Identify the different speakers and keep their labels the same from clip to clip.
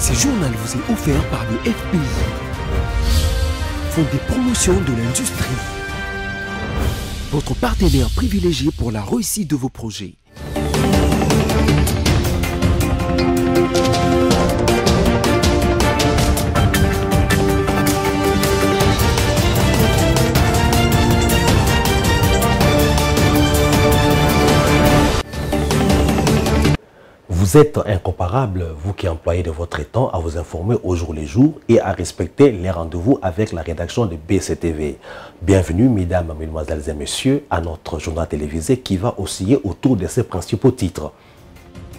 Speaker 1: Ce journal vous est offert par le FPI, Fonds des promotions de l'industrie, votre partenaire privilégié pour la réussite de vos projets.
Speaker 2: Vous êtes incomparable, vous qui employez de votre temps à vous informer au jour le jour et à respecter les rendez-vous avec la rédaction de BCTV. Bienvenue, mesdames, mesdemoiselles et messieurs, à notre journal télévisé qui va osciller autour de ses principaux titres.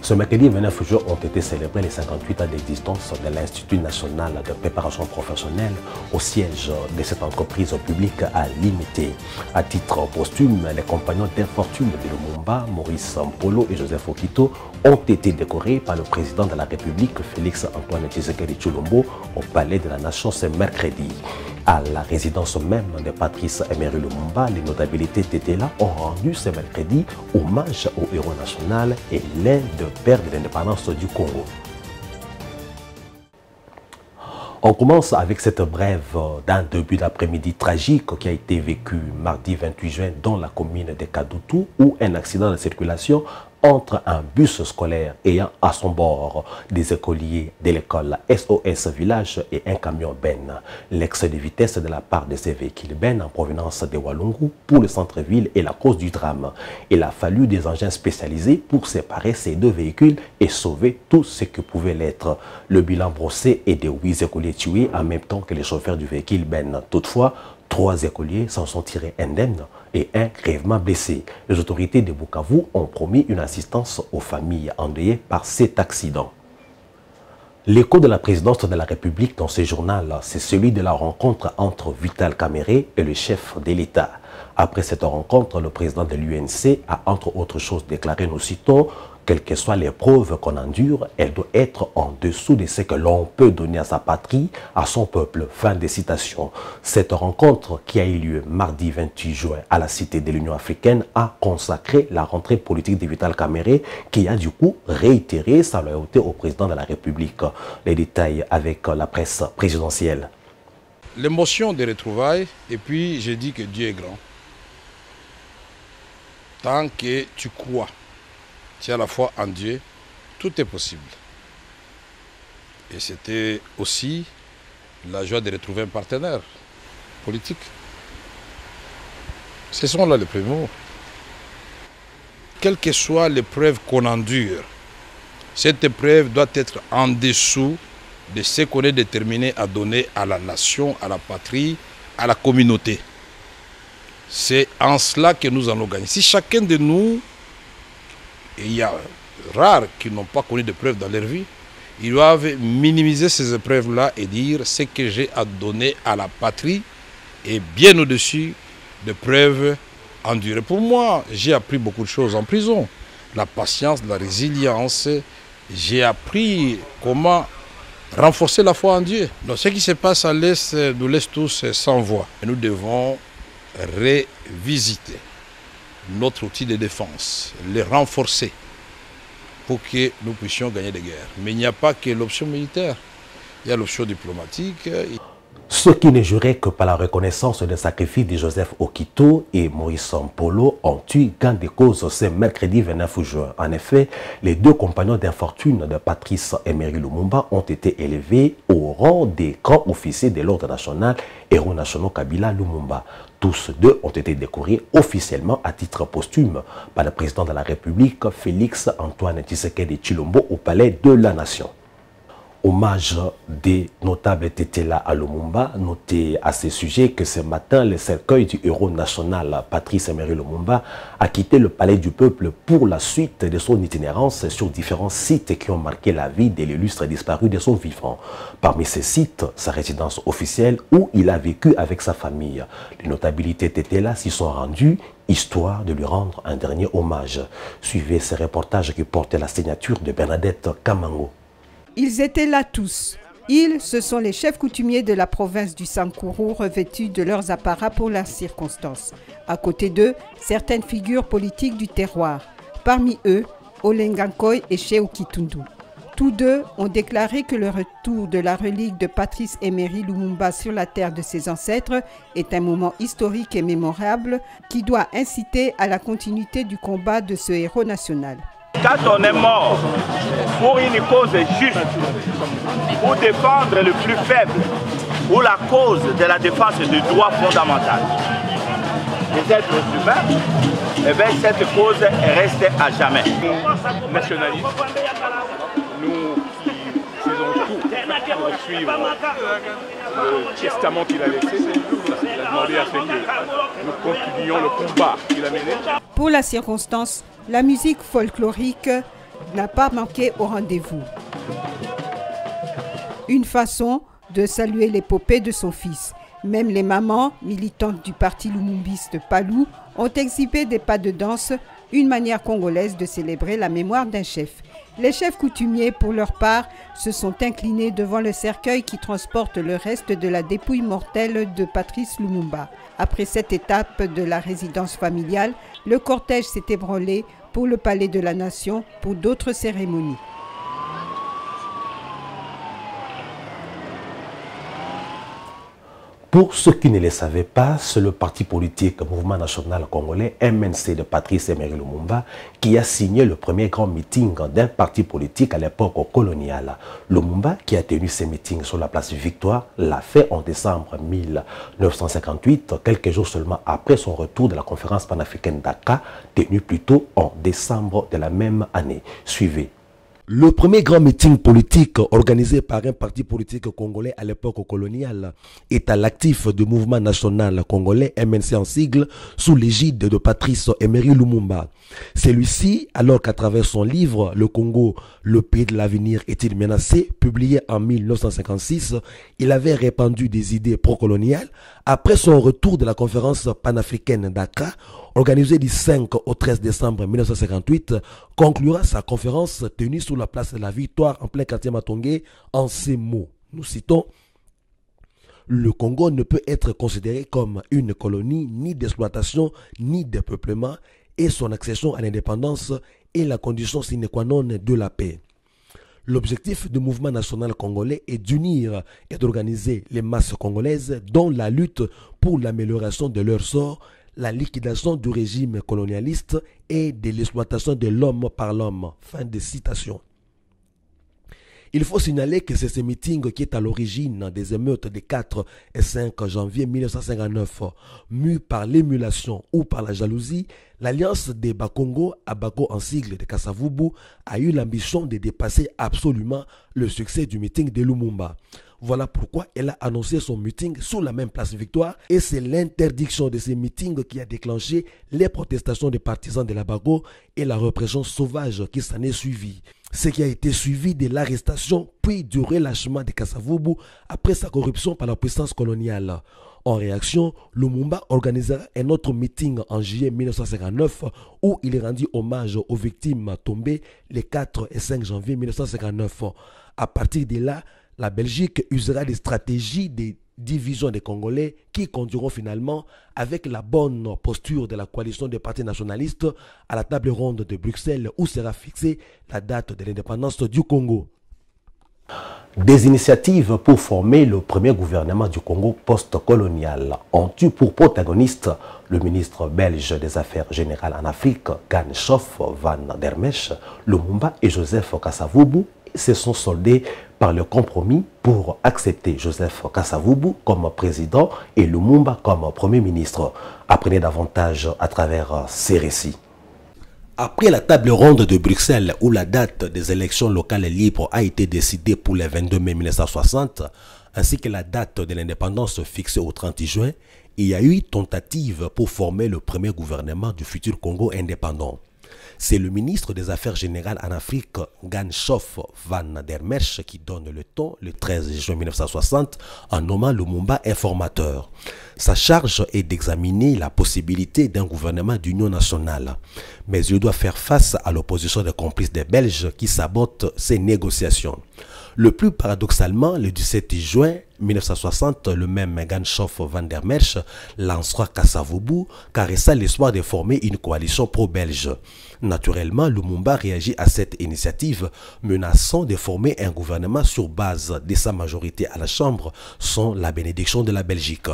Speaker 2: Ce mercredi 29 juin ont été célébrés les 58 ans d'existence de l'Institut national de préparation professionnelle au siège de cette entreprise publique à Limité. À titre posthume, les compagnons d'infortune de Lumumba, Maurice Mpolo et Joseph Okito ont été décorés par le président de la République, Félix Antoine Tshisekedi Tshilombo, au Palais de la Nation ce mercredi. À la résidence même de Patrice Emery Lumumba, les notabilités Tétéla ont rendu ce mercredi hommage au héros national et l'un des pères de l'indépendance du Congo. On commence avec cette brève d'un début d'après-midi tragique qui a été vécu mardi 28 juin dans la commune de Kadutu où un accident de circulation entre un bus scolaire ayant à son bord des écoliers de l'école SOS Village et un camion Ben. L'excès de vitesse de la part de ces véhicules Ben en provenance de Walungu pour le centre-ville est la cause du drame. Il a fallu des engins spécialisés pour séparer ces deux véhicules et sauver tout ce que pouvait l'être. Le bilan brossé est de 8 écoliers tués en même temps que les chauffeurs du véhicule Ben. Toutefois, 3 écoliers s'en sont tirés indemnes et un grièvement blessé. Les autorités de Bukavu ont promis une assistance aux familles endeuillées par cet accident. L'écho de la présidence de la République dans ce journal, c'est celui de la rencontre entre Vital Kamerhe et le chef de l'État. Après cette rencontre, le président de l'UNC a entre autres choses déclaré, nous citons, quelles que soient les preuves qu'on endure, elle doit être en dessous de ce que l'on peut donner à sa patrie, à son peuple. Fin de citation. Cette rencontre qui a eu lieu mardi 28 juin à la Cité de l'Union africaine a consacré la rentrée politique de Vital Kamerhe qui a du coup réitéré sa loyauté au président de la République. Les détails avec la presse présidentielle.
Speaker 3: L'émotion des retrouvailles et puis je dis que Dieu est grand. Tant que tu crois, tu as la foi en Dieu, tout est possible. Et c'était aussi la joie de retrouver un partenaire politique. Ce sont là les premiers mots. Quelle que soit l'épreuve qu'on endure, cette épreuve doit être en dessous de ce qu'on est déterminé à donner à la nation, à la patrie, à la communauté. C'est en cela que nous allons gagner. Si chacun de nous, et il y a rares qui n'ont pas connu d'épreuves dans leur vie, ils doivent minimiser ces épreuves-là et dire ce que j'ai à donner à la patrie est bien au-dessus des preuves endurées. Pour moi, j'ai appris beaucoup de choses en prison. La patience, la résilience. J'ai appris comment renforcer la foi en Dieu. Donc, ce qui se passe à l'Est, nous laisse tous sans voix. Nous devons revisiter notre outil de défense, le renforcer pour que nous puissions gagner des guerres. Mais il n'y a pas que l'option militaire, il y a l'option diplomatique.
Speaker 2: Ceux qui ne juraient que par la reconnaissance des sacrifices de Joseph Okito et Maurice Mpolo ont eu gain de cause ce mercredi 29 juin. En effet, les deux compagnons d'infortune de Patrice Emery Lumumba ont été élevés au rang des grands officiers de l'ordre national héros nationaux Kabila Lumumba. Tous deux ont été décorés officiellement à titre posthume par le président de la République, Félix Antoine Tshisekedi Tshilombo, au Palais de la Nation. Hommage des notables Tétéla à Lumumba. Notez à ce sujet que ce matin, le cercueil du héros national Patrice Emery Lumumba a quitté le Palais du Peuple pour la suite de son itinérance sur différents sites qui ont marqué la vie de l'illustre disparu de son vivant. Parmi ces sites, sa résidence officielle où il a vécu avec sa famille. Les notabilités Tétéla s'y sont rendues, histoire de lui rendre un dernier hommage. Suivez ce reportage qui portait la signature de Bernadette Kamango.
Speaker 4: Ils étaient là tous. Ils, ce sont les chefs coutumiers de la province du Sankuru revêtus de leurs apparats pour leurs circonstances. À côté d'eux, certaines figures politiques du terroir. Parmi eux, Olengankoy et Cheikh Kitundu. Tous deux ont déclaré que le retour de la relique de Patrice Emery Lumumba sur la terre de ses ancêtres est un moment historique et mémorable qui doit inciter à la continuité du combat de ce héros national.
Speaker 5: Quand on est mort pour une cause juste, pour défendre le plus faible, ou la cause de la défense des droits fondamentaux des êtres humains, eh bien, cette cause reste à jamais.
Speaker 6: Nous, nationalistes, nous faisons tout pour suivre le testament qu'il a laissé. Il a demandé à ce que nous continuions le combat qu'il a mené.
Speaker 4: Pour la circonstance, la musique folklorique n'a pas manqué au rendez-vous. Une façon de saluer l'épopée de son fils. Même les mamans, militantes du parti lumumbiste Palou, ont exhibé des pas de danse, une manière congolaise de célébrer la mémoire d'un chef. Les chefs coutumiers, pour leur part, se sont inclinés devant le cercueil qui transporte le reste de la dépouille mortelle de Patrice Lumumba. Après cette étape de la résidence familiale, le cortège s'est ébranlé pour le Palais de la Nation pour d'autres cérémonies.
Speaker 2: Pour ceux qui ne le savaient pas, c'est le parti politique Mouvement National Congolais, MNC de Patrice Emery Lumumba, qui a signé le premier grand meeting d'un parti politique à l'époque coloniale. Lumumba, qui a tenu ses meetings sur la place Victoire, l'a fait en décembre 1958, quelques jours seulement après son retour de la conférence panafricaine Dakar, tenue plus tôt en décembre de la même année. Suivez. Le premier grand meeting politique organisé par un parti politique congolais à l'époque coloniale est à l'actif du Mouvement National Congolais, MNC en sigle, sous l'égide de Patrice Emery Lumumba. Celui-ci, alors qu'à travers son livre « Le Congo, le pays de l'avenir est-il menacé ?», publié en 1956, il avait répandu des idées pro-coloniales. Après son retour de la conférence panafricaine Dakar, organisée du 5 au 13 décembre 1958, conclura sa conférence tenue sous la place de la Victoire en plein quartier Matongé en ces mots. Nous citons: « Le Congo ne peut être considéré comme une colonie ni d'exploitation ni de peuplement et son accession à l'indépendance est la condition sine qua non de la paix. » L'objectif du mouvement national congolais est d'unir et d'organiser les masses congolaises dans la lutte pour l'amélioration de leur sort, la liquidation du régime colonialiste et de l'exploitation de l'homme par l'homme. Fin de citation. Il faut signaler que c'est ce meeting qui est à l'origine des émeutes des 4 et 5 janvier 1959. Mue par l'émulation ou par la jalousie, l'alliance des Bakongo, Abaco en sigle de Kasavubu, a eu l'ambition de dépasser absolument le succès du meeting de Lumumba. Voilà pourquoi elle a annoncé son meeting sous la même place Victoire et c'est l'interdiction de ces meetings qui a déclenché les protestations des partisans de l'Abaco et la répression sauvage qui s'en est suivie. Ce qui a été suivi de l'arrestation puis du relâchement de Kasavubu après sa corruption par la puissance coloniale. En réaction, Lumumba organisera un autre meeting en juillet 1959 où il rendit hommage aux victimes tombées les 4 et 5 janvier 1959. À partir de là, la Belgique usera des stratégies de division des Congolais qui conduiront finalement, avec la bonne posture de la coalition des partis nationalistes, à la table ronde de Bruxelles où sera fixée la date de l'indépendance du Congo. Des initiatives pour former le premier gouvernement du Congo post-colonial ont eu pour protagoniste le ministre belge des Affaires générales en Afrique, Ganchof van der Merwe, Lumumba et Joseph Kasavubu se sont soldés par le compromis pour accepter Joseph Kasavubu comme président et Lumumba comme premier ministre. Apprenez davantage à travers ces récits. Après la table ronde de Bruxelles où la date des élections locales libres a été décidée pour le 22 mai 1960, ainsi que la date de l'indépendance fixée au 30 juin, il y a eu tentative pour former le premier gouvernement du futur Congo indépendant. C'est le ministre des Affaires générales en Afrique, Ganchof van der Merwe, qui donne le ton le 13 juin 1960 en nommant Lumumba informateur. Sa charge est d'examiner la possibilité d'un gouvernement d'union nationale. Mais il doit faire face à l'opposition des complices des Belges qui sabotent ces négociations. Le plus paradoxalement, le 17 juin, 1960, le même Ganshof van der Merch lancera Kasavubu, caressa l'espoir de former une coalition pro-belge. Naturellement, Lumumba réagit à cette initiative, menaçant de former un gouvernement sur base de sa majorité à la Chambre sans la bénédiction de la Belgique.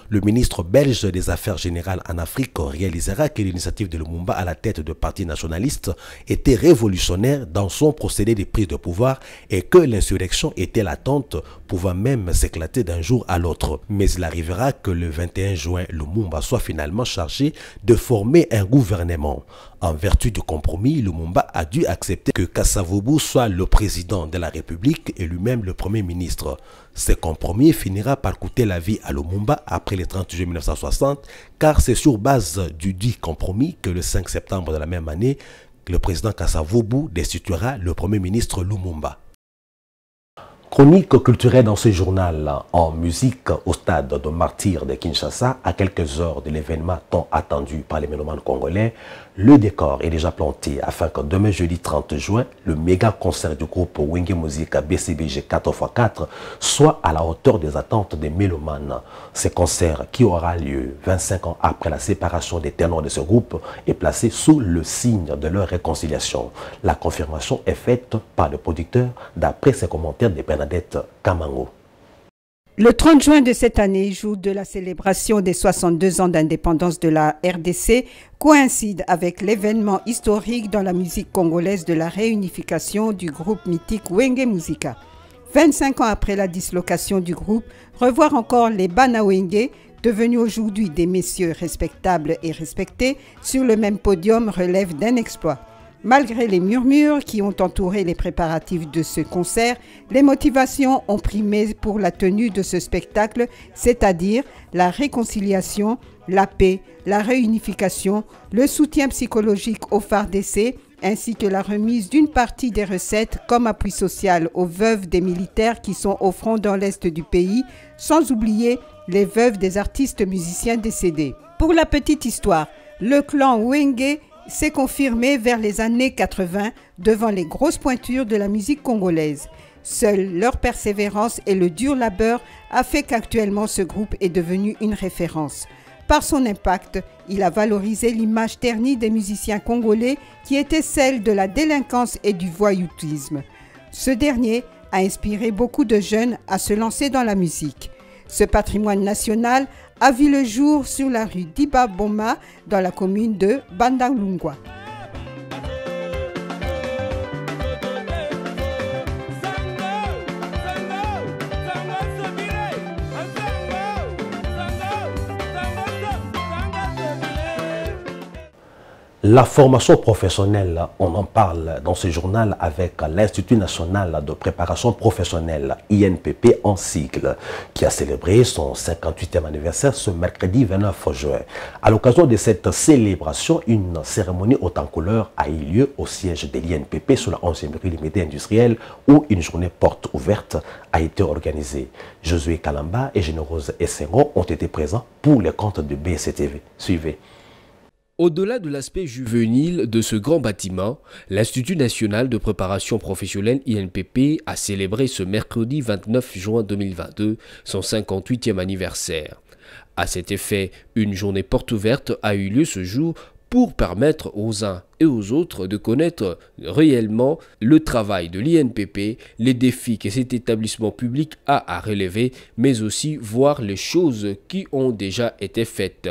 Speaker 2: Le ministre belge des Affaires générales en Afrique réalisera que l'initiative de Lumumba à la tête du parti nationaliste était révolutionnaire dans son procédé de prise de pouvoir et que l'insurrection était latente, pouvant même s'éclater d'un jour à l'autre. Mais il arrivera que le 21 juin, Lumumba soit finalement chargé de former un gouvernement. En vertu du compromis, Lumumba a dû accepter que Kasavubu soit le président de la République et lui-même le premier ministre. Ce compromis finira par coûter la vie à Lumumba après le 30 juillet 1960, car c'est sur base du dit compromis que le 5 septembre de la même année, le président Kasavubu destituera le premier ministre Lumumba. Chronique culturelle dans ce journal en musique au stade de Martyrs de Kinshasa, à quelques heures de l'événement tant attendu par les mélomanes congolais. Le décor est déjà planté afin que demain jeudi 30 juin, le méga concert du groupe Wenge Musica BCBG 4x4 soit à la hauteur des attentes des mélomanes. Ce concert, qui aura lieu 25 ans après la séparation des ténors de ce groupe, est placé sous le signe de leur réconciliation. La confirmation est faite par le producteur d'après ses commentaires de Bernadette Kamango.
Speaker 4: Le 30 juin de cette année, jour de la célébration des 62 ans d'indépendance de la RDC, coïncide avec l'événement historique dans la musique congolaise de la réunification du groupe mythique Wenge Musica. 25 ans après la dislocation du groupe, revoir encore les Bana Wenge, devenus aujourd'hui des messieurs respectables et respectés, sur le même podium relève d'un exploit. Malgré les murmures qui ont entouré les préparatifs de ce concert, les motivations ont primé pour la tenue de ce spectacle, c'est-à-dire la réconciliation, la paix, la réunification, le soutien psychologique aux FARDC, ainsi que la remise d'une partie des recettes comme appui social aux veuves des militaires qui sont au front dans l'est du pays, sans oublier les veuves des artistes musiciens décédés. Pour la petite histoire, le clan Wenge s'est confirmé vers les années 80 devant les grosses pointures de la musique congolaise. Seule leur persévérance et le dur labeur a fait qu'actuellement ce groupe est devenu une référence. Par son impact, il a valorisé l'image ternie des musiciens congolais qui était celle de la délinquance et du voyoutisme. Ce dernier a inspiré beaucoup de jeunes à se lancer dans la musique. Ce patrimoine national a vu le jour sur la rue d'Iba Boma dans la commune de Bandalungwa.
Speaker 2: La formation professionnelle, on en parle dans ce journal avec l'Institut national de préparation professionnelle, INPP en sigle, qui a célébré son 58e anniversaire ce mercredi 29 juin. À l'occasion de cette célébration, une cérémonie haute en couleur a eu lieu au siège de l'INPP sur la 11e rue Limité Industrielle où une journée porte ouverte a été organisée. Josué Kalamba et Générose Essengo ont été présents pour les comptes de BCTV. Suivez.
Speaker 7: Au-delà de l'aspect juvénile de ce grand bâtiment, l'Institut national de préparation professionnelle INPP a célébré ce mercredi 29 juin 2022 son 58e anniversaire. À cet effet, une journée porte ouverte a eu lieu ce jour pour permettre aux uns et aux autres de connaître réellement le travail de l'INPP, les défis que cet établissement public a à relever, mais aussi voir les choses qui ont déjà été faites.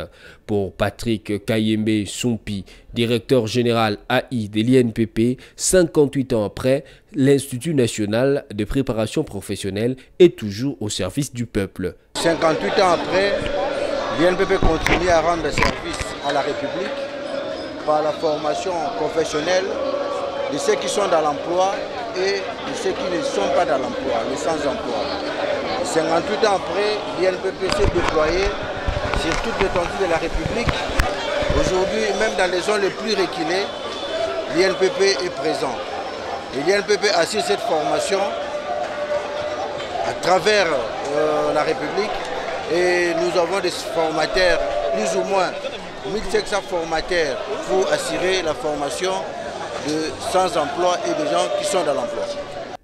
Speaker 7: Pour Patrick Kayembe Sompi, directeur général AI de l'INPP, 58 ans après, l'Institut national de préparation professionnelle est toujours au service du peuple.
Speaker 8: 58 ans après, l'INPP continue à rendre service à la République par la formation professionnelle de ceux qui sont dans l'emploi et de ceux qui ne sont pas dans l'emploi, les sans-emploi. 58 ans après, l'INPP s'est déployé sur toute l'étendue de la République. Aujourd'hui, même dans les zones les plus reculées, l'INPP est présent. Et l'INPP assure cette formation à travers la République et nous avons des formateurs, plus ou moins 1500 formateurs pour assurer la formation de sans-emploi et des gens qui sont dans l'emploi.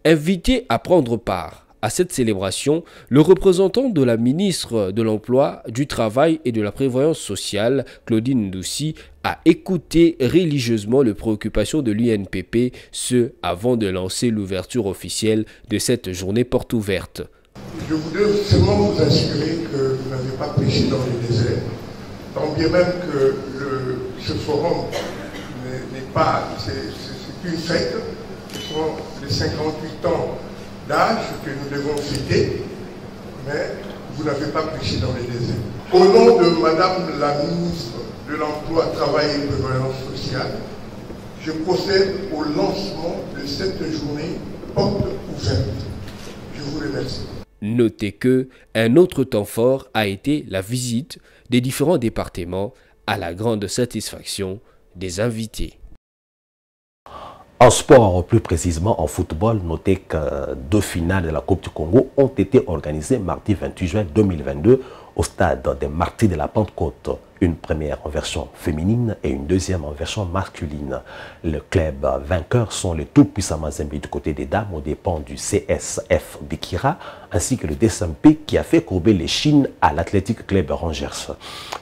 Speaker 7: Invités à prendre part À cette célébration, le représentant de la ministre de l'Emploi, du Travail et de la Prévoyance sociale, Claudine Ndoussi, a écouté religieusement les préoccupations de l'UNPP, ce avant de lancer l'ouverture officielle de cette journée porte ouverte.
Speaker 9: Je voudrais seulement vous assurer que vous n'avez pas péché dans le désert, tant bien même que ce forum n'est pas, c'est une fête, ce sont les 58 ans d'âge que nous devons fêter, mais vous n'avez pas péché dans les déserts. Au nom de Madame la ministre de l'Emploi, Travail et Prévoyance sociale, je procède au lancement de cette journée porte ouverte. Je vous remercie.
Speaker 7: Notez que un autre temps fort a été la visite des différents départements à la grande satisfaction des invités.
Speaker 2: En sport, plus précisément en football, notez que 2 finales de la Coupe du Congo ont été organisées mardi 28 juin 2022 au stade des Martyrs de la Pentecôte. Une première en version féminine et une deuxième en version masculine. Le club vainqueur sont les tout-puissants Mazembe du côté des dames aux dépens du CSF Bikira ainsi que le DSMP qui a fait courber les chines à l'Athletic Club Rangers.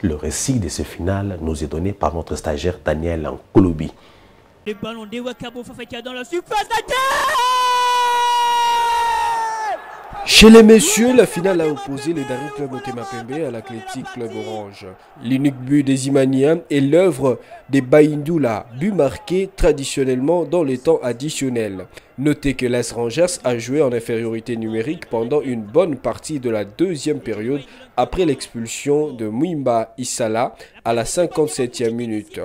Speaker 2: Le récit de ce final nous est donné par notre stagiaire Daniel Kolobi.
Speaker 10: Le ballon de Wakabo Fafetia dans la surface de terre.
Speaker 7: Chez les messieurs, la finale a opposé le Dari Club Motema Pembe à l'Athletic Club Orange. L'unique but des Imaniens est l'œuvre des Baïndoula, but marqué traditionnellement dans les temps additionnels. Notez que l'AS Rangers a joué en infériorité numérique pendant une bonne partie de la deuxième période après l'expulsion de Mwimba Issala à la 57e minute.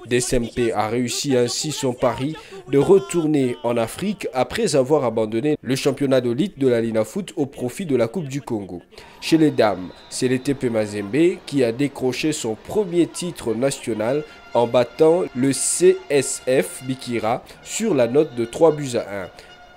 Speaker 7: DSMP a réussi ainsi son pari de retourner en Afrique après avoir abandonné le championnat d'élite de la Lina Foot au profit de la Coupe du Congo. Chez les dames, c'est le TP Mazembe qui a décroché son premier titre national en battant le CSF Bikira sur la note de 3-1.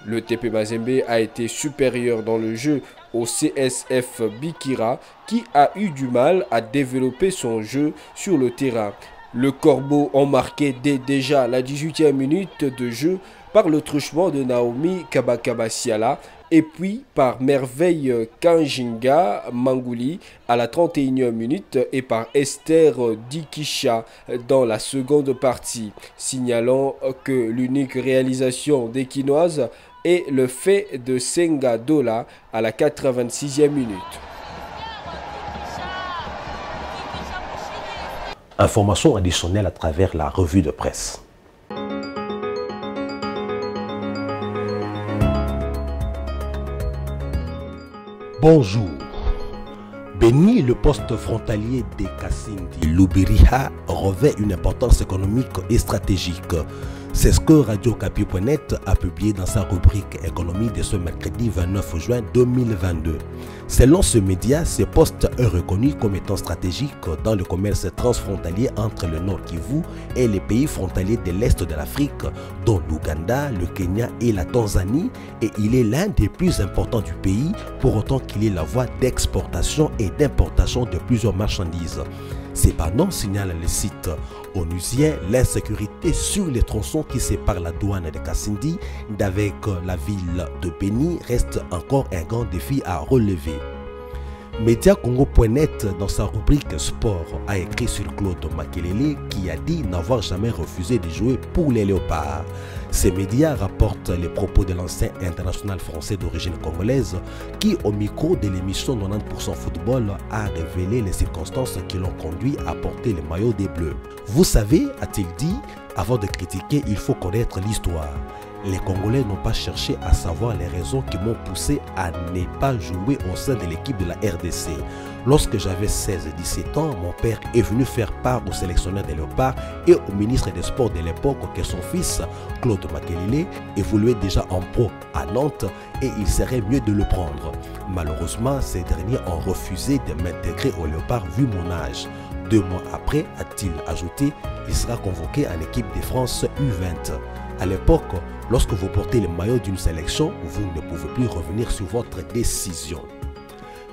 Speaker 7: Le TP Mazembe a été supérieur dans le jeu au CSF Bikira qui a eu du mal à développer son jeu sur le terrain. Le Corbeau ont marqué dès déjà la 18e minute de jeu par le truchement de Naomi Kabakabasiala et puis par Merveille Kanjinga Mangouli à la 31e minute et par Esther Dikisha dans la seconde partie, signalant que l'unique réalisation des Quinoises est le fait de Senga Dola à la 86e minute.
Speaker 2: Information additionnelle à travers la revue de presse. Bonjour. Béni, le poste frontalier des Kasindi Lubiriha revêt une importance économique et stratégique. C'est ce que Radio-Okapi.net a publié dans sa rubrique économie de ce mercredi 29 juin 2022. Selon ce média, ce poste est reconnu comme étant stratégique dans le commerce transfrontalier entre le Nord Kivu et les pays frontaliers de l'Est de l'Afrique, dont l'Ouganda, le Kenya et la Tanzanie, et il est l'un des plus importants du pays, pour autant qu'il est la voie d'exportation et d'importation de plusieurs marchandises. Cependant, signale le site onusien, l'insécurité sur les tronçons qui séparent la douane de Kasindi d'avec la ville de Béni reste encore un grand défi à relever. Mediacongo.net, dans sa rubrique sport, a écrit sur Claude Makelele qui a dit n'avoir jamais refusé de jouer pour les Léopards. Ces médias rapportent les propos de l'ancien international français d'origine congolaise qui, au micro de l'émission 90% Football, a révélé les circonstances qui l'ont conduit à porter le maillot des Bleus. Vous savez, a-t-il dit, avant de critiquer, il faut connaître l'histoire. Les Congolais n'ont pas cherché à savoir les raisons qui m'ont poussé à ne pas jouer au sein de l'équipe de la RDC. Lorsque j'avais 16 et 17 ans, mon père est venu faire part au sélectionneur des Léopards et au ministre des Sports de l'époque que son fils, Claude Makelele, évoluait déjà en pro à Nantes et il serait mieux de le prendre. Malheureusement, ces derniers ont refusé de m'intégrer aux Léopards vu mon âge. 2 mois après, a-t-il ajouté, il sera convoqué en équipe de France U20. À l'époque, lorsque vous portez le maillot d'une sélection, vous ne pouvez plus revenir sur votre décision.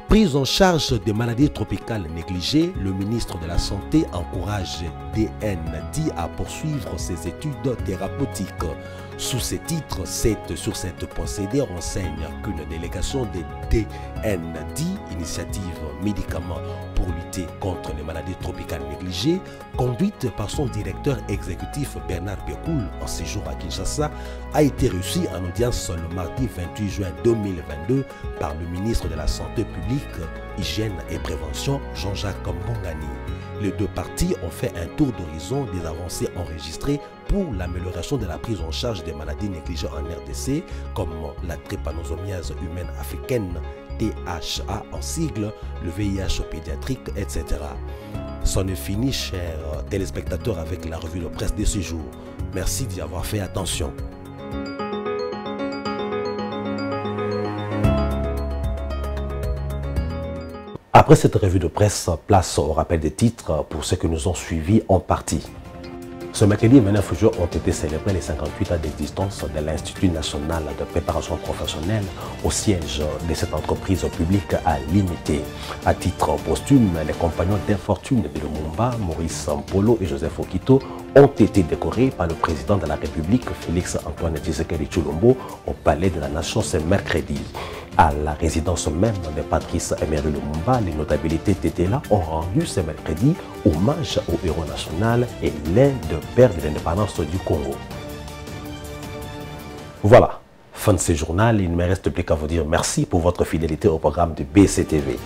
Speaker 2: Prise en charge des maladies tropicales négligées, le ministre de la Santé encourage DND à poursuivre ses études thérapeutiques. Sous ces titres, 7 sur 7 procédés renseignent qu'une délégation des DND, Initiative Médicaments pour lutter contre les maladies tropicales négligées, conduite par son directeur exécutif Bernard Bekoul en séjour à Kinshasa, a été reçue en audience le mardi 28 juin 2022 par le ministre de la Santé publique, Hygiène et Prévention, Jean-Jacques Mbongani. Les deux parties ont fait un tour d'horizon des avancées enregistrées pour l'amélioration de la prise en charge des maladies négligées en RDC, comme la drépanosomiase humaine africaine, THA en sigle, le VIH pédiatrique, etc. C'en est fini, chers téléspectateurs, avec la revue de presse de ce jour. Merci d'y avoir fait attention. Après cette revue de presse, place au rappel des titres pour ceux que nous ont suivis en partie. Ce mercredi 29 juin ont été célébrés les 58 ans d'existence de l'Institut national de préparation professionnelle au siège de cette entreprise publique à Limité. À titre posthume, les compagnons d'infortune de Lumumba, Maurice Mpolo et Joseph Okito, ont été décorés par le président de la République, Félix Antoine Tshisekedi Tshilombo, au Palais de la Nation ce mercredi. À la résidence même de Patrice Emery Lumumba, les notabilités Tétéla ont rendu ce mercredi hommage au héros national et l'un des pères de l'indépendance du Congo. Voilà, fin de ce journal. Il ne me reste plus qu'à vous dire merci pour votre fidélité au programme de BCTV.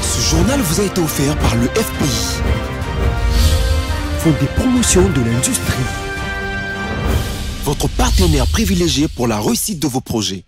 Speaker 1: Ce journal vous a été offert par le FPI, Fonds des promotions de l'industrie, votre partenaire privilégié pour la réussite de vos projets.